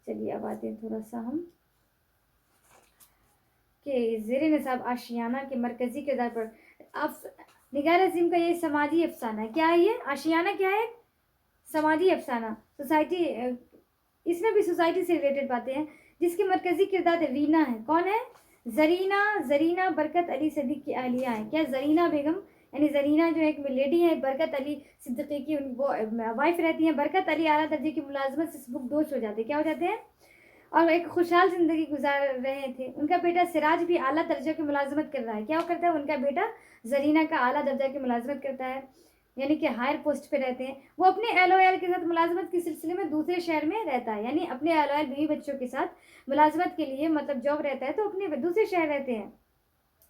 چلیے اب آتے ہیں تھوڑا سا ہم کہ زیر نصاب آشیانہ کے مرکزی کردار پر نگار عظیم کا یہ سماجی افسانہ ہے۔ کیا ہے یہ آشیانہ؟ کیا ہے؟ سماجی افسانہ، سوسائٹی، اس میں بھی سوسائٹی سے ریلیٹڈ باتیں ہیں، جس کے مرکزی کردار رینا ہے۔ کون ہے؟ زرینہ برکت علی صدیق کی اہلیہ ہے۔ کیا؟ زرینہ بیگم، یعنی زرینہ جو ایک لیڈی ہے، برکت علی صدیقی کی وہ وائف رہتی ہیں۔ برکت علی اعلیٰ درجے کی ملازمت سے سبکدوش ہو جاتے ہیں، کیا ہو جاتے ہیں؟ اور ایک خوشحال زندگی گزار رہے تھے۔ ان کا بیٹا سراج بھی اعلیٰ درجے کی ملازمت کر رہا ہے۔ کیا کرتا ہے ان کا بیٹا؟ زرینہ کا اعلیٰ درجہ کی ملازمت کرتا ہے، یعنی کہ ہائر پوسٹ پہ رہتے ہیں۔ وہ اپنے اہل و عیال کے ساتھ ملازمت کے سلسلے میں دوسرے شہر میں رہتا ہے، یعنی اپنے اہل و عیال بیوی بچوں کے ساتھ ملازمت کے لیے مطلب جاب رہتا ہے، تو اپنے دوسرے شہر رہتے ہیں۔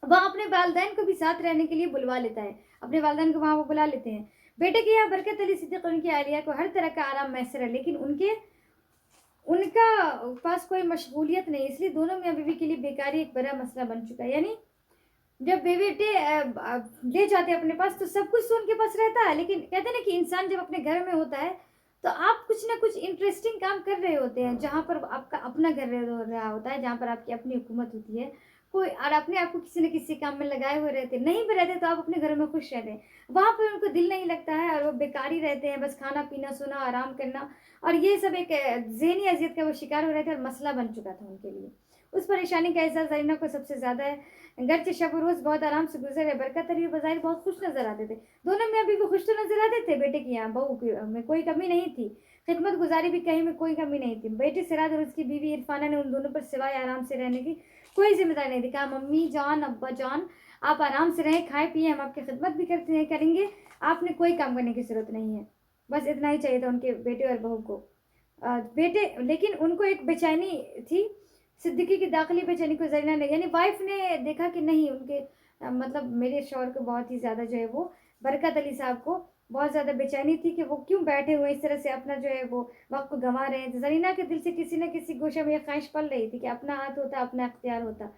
وہاں اپنے والدین کو بھی ساتھ رہنے کے لیے بلوا لیتا ہے، اپنے والدین کو وہاں وہ بلا لیتے ہیں۔ بیٹے کے یہاں برکت علی صدیق ان کی اہلیہ کو ہر طرح کا آرام میسر ہے، لیکن ان کا پاس کوئی مشغولیت نہیں، اس لیے دونوں میاں بیوی کے لیے بیکاری ایک بڑا مسئلہ بن چکا ہے۔ یعنی جب بیٹے لے جاتے اپنے پاس تو سب کچھ تو ان کے پاس رہتا ہے، لیکن کہتے ہیں نا کہ انسان جب اپنے گھر میں ہوتا ہے تو آپ کچھ نہ کچھ انٹرسٹنگ کام کر رہے ہوتے ہیں، جہاں پر آپ کا اپنا گھر رہا ہوتا ہے، جہاں پر آپ کی اپنی حکومت ہوتی ہے، کوئی اور اپنے آپ کو کسی نہ کسی کام میں لگائے ہوئے رہتے ہیں، نہیں بھی رہتے تو آپ اپنے گھروں میں خوش رہتے ہیں، وہاں پر ان کو دل نہیں لگتا ہے اور وہ بیکاری رہتے ہیں، بس کھانا پینا سونا آرام کرنا، اور یہ سب ایک ذہنی اذیت کا وہ شکار ہو رہے تھے اور مسئلہ بن چکا تھا ان کے لیے۔ اس پریشانی کا احساس زرینہ کو سب سے زیادہ ہے، گرچہ شب و روز بہت آرام سے گزر ہے۔ برکت علی بظاہر بہت خوش نظر آتے تھے، دونوں میاں بیوی خوش تو نظر آتے تھے، بیٹے کی یہاں بہو میں کوئی کمی نہیں تھی، خدمت گزاری بھی کہیں میں کوئی کمی نہیں تھی۔ بیٹے سراج اور اس کی بیوی عرفانہ نے ان دونوں پر سوائے آرام سے رہنے کی کوئی ذمہ داری نہیں دی۔ کہا ممی جان ابا جان آپ آرام سے رہیں، کھائے پیئے، ہم آپ کی خدمت بھی کریں گے، آپ نے کوئی کام کرنے کی ضرورت نہیں ہے۔ بس اتنا ہی چاہیے تھا ان کے بیٹے اور بہو کو۔ لیکن ان کو ایک بے چینی تھی، सिद्दीकी की दाखिली बेचैनी को ज़रीना ने, यानी वाइफ ने देखा कि नहीं उनके मतलब मेरे शौहर को बहुत ही ज़्यादा जो है वो बरकत अली साहब को बहुत ज़्यादा बेचैनी थी कि वो क्यों बैठे हुए इस तरह से अपना जो है वो वक्त को गंवा रहे हैं। तो ज़रीना के दिल से किसी न किसी गोशे में ये ख्वाहिश पल रही थी कि अपना हाथ होता, अपना अख्तियार होता।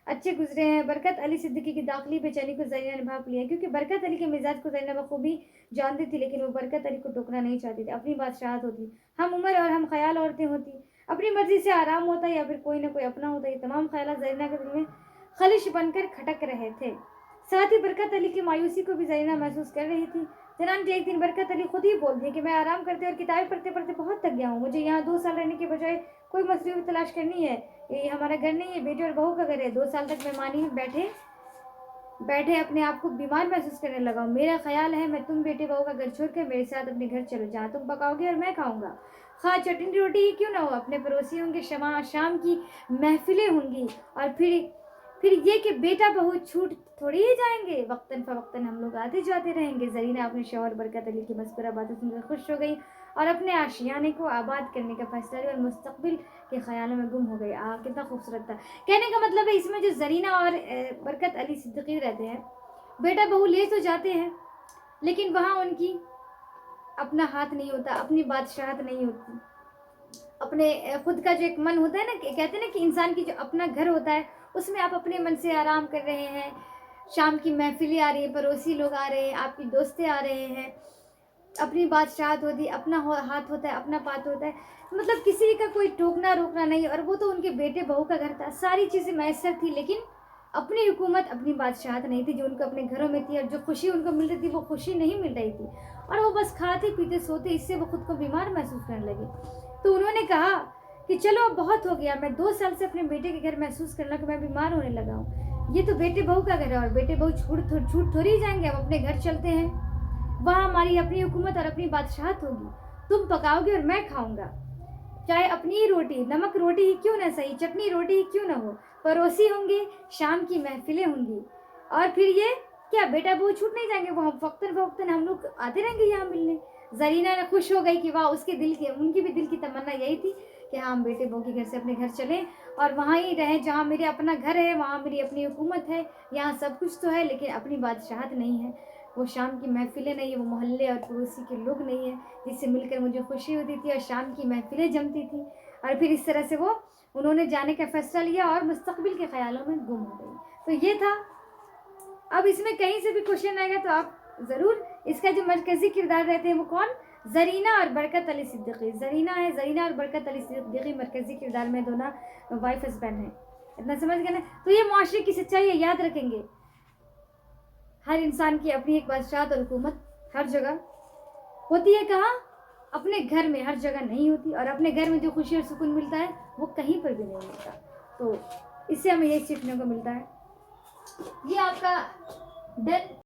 अच्छे गुजरे हैं। बरकत अली सिद्दीकी की दाखिली बेचैनी को ज़रीना ने भांप लिया, क्योंकि बरकत अली के मिजाज को ज़रीना बखूबी जानती थी, लेकिन वो बरकत अली को टोकना नहीं चाहती थी। अपनी बादशाहत होती, हम उम्र और हम ख्याल औरतें होती, अपनी मर्जी से आराम होता या फिर कोई ना कोई अपना होता। ये तमाम ख्यालात ज़रीना के दिल में खलिश बनकर खटक रहे थे। साथ ही बरकत अली की मायूसी को भी ज़रीना महसूस कर रही थी। चनांचे एक दिन बरकत अली खुद ही बोल दी कि मैं आराम करते और किताबें पढ़ते पढ़ते बहुत थक गया हूँ। मुझे यहाँ 2 साल रहने के बजाय कोई मसरूफ तलाश करनी है। ये हमारा घर नहीं है, बेटे और बहू का घर है। 2 साल तक मेहमानी में बैठे बैठे अपने आप को बीमार महसूस करने लगा हूँ। मेरा ख्याल है मैं तुम बेटे बहू का घर छोड़कर मेरे साथ अपने घर चलो, जहाँ तुम पकाओगे और मैं खाऊंगा। खा चटनी रोटी ही क्यों ना हो, अपने पड़ोसी होंगे, शाम की महफिलें होंगी, और फिर ये कि बेटा बहू छूट थोड़ी ही जाएंगे, वक्तन फवक्तन हम लोग आते जाते रहेंगे। ज़रीना अपने शौहर बरकत अली की मस्कुरा बातें सुनकर खुश हो गई और अपने आशियाने को आबाद करने का फैसला लिया और मुस्तकबिल के ख्यालों में गुम हो गई। कितना खूबसूरत था। कहने का मतलब है इसमें जो ज़रीना और बरकत अली सिद्दीकी रहते हैं, बेटा बहू ले तो जाते हैं, लेकिन वहाँ उनकी अपना हाथ नहीं होता, अपनी बादशाहत नहीं होती, अपने खुद का जो एक मन होता है ना, कहते हैं ना कि इंसान की जो अपना घर होता है उसमें आप अपने मन से आराम कर रहे हैं। शाम की महफिलें आ रही है, पड़ोसी लोग आ रहे हैं, आपकी दोस्तें आ रहे हैं, अपनी बादशाहत होती, अपना हाथ होता है, अपना पात होता है, मतलब किसी का कोई टोकना रोकना नहीं। और वो तो उनके बेटे बहू का घर था, सारी चीज़ें मैसर थी, लेकिन अपनी हुकूमत, अपनी बादशाहत नहीं थी जो उनको अपने घरों में थी। और जो खुशी उनको मिल रही थी वो खुशी नहीं मिल रही थी, और वो बस खाते पीते सोते, इससे वो खुद को बीमार महसूस करने लगे। तो उन्होंने कहा कि चलो अब बहुत हो गया, मैं 2 साल से अपने बेटे के घर महसूस करना कि मैं बीमार होने लगा हूँ। ये तो बेटे बहू का घर है और बेटे बहू छूट थोड़ी ही जाएंगे, हम अपने घर चलते हैं, वहाँ हमारी अपनी हुकूमत और अपनी बादशाहत होगी, तुम पकाओगे और मैं खाऊंगा, चाहे अपनी रोटी, नमक रोटी ही क्यों ना सही, चटनी रोटी ही क्यों ना हो, पड़ोसी होंगे, शाम की महफिलें होंगी, और फिर ये क्या बेटा बहू छूट नहीं जाएंगे, वो वक्तन हम लोग आते रहेंगे यहाँ मिलने। ज़रीना ने खुश हो गई कि वाह, उनकी भी दिल की तमन्ना यही थी कि हाँ, हम बेटे बहू के घर से अपने घर चलें और वहाँ ही रहें जहाँ मेरे अपना घर है, वहाँ मेरी अपनी हुकूमत है, यहाँ सब कुछ तो है लेकिन अपनी बादशाहत नहीं है, वो शाम की महफिलें नहीं है, वो मोहल्ले और पड़ोसी के लोग नहीं है जिससे मिलकर मुझे खुशी होती थी और शाम की महफिलें जमती थी। और फिर इस तरह से वो उन्होंने जाने का फैसला लिया और मुस्तकबिल के ख्यालों में गुम हो गई। तो ये था। अब इसमें कहीं से भी क्वेश्चन आएगा तो आप ज़रूर, इसका जो मरकज़ी किरदार रहते हैं वो कौन, ज़रीना और बरकत अली सिद्दीकी। ज़रीना और बरकत अली सिद्दीकी मरकज़ी किरदार में दोनों वाइफ हस्बैंड हैं। इतना समझ गए ना। तो ये मुआशरे की सच्चाई है, याद रखेंगे। हर इंसान की अपनी एक बादशाहत और हुकूमत हर जगह होती है, कहाँ, अपने घर में, हर जगह नहीं होती। और अपने घर में जो खुशी और सुकून मिलता है वो कहीं पर भी नहीं मिलता। तो इससे हमें यही सीखने को मिलता है। ये आपका डन।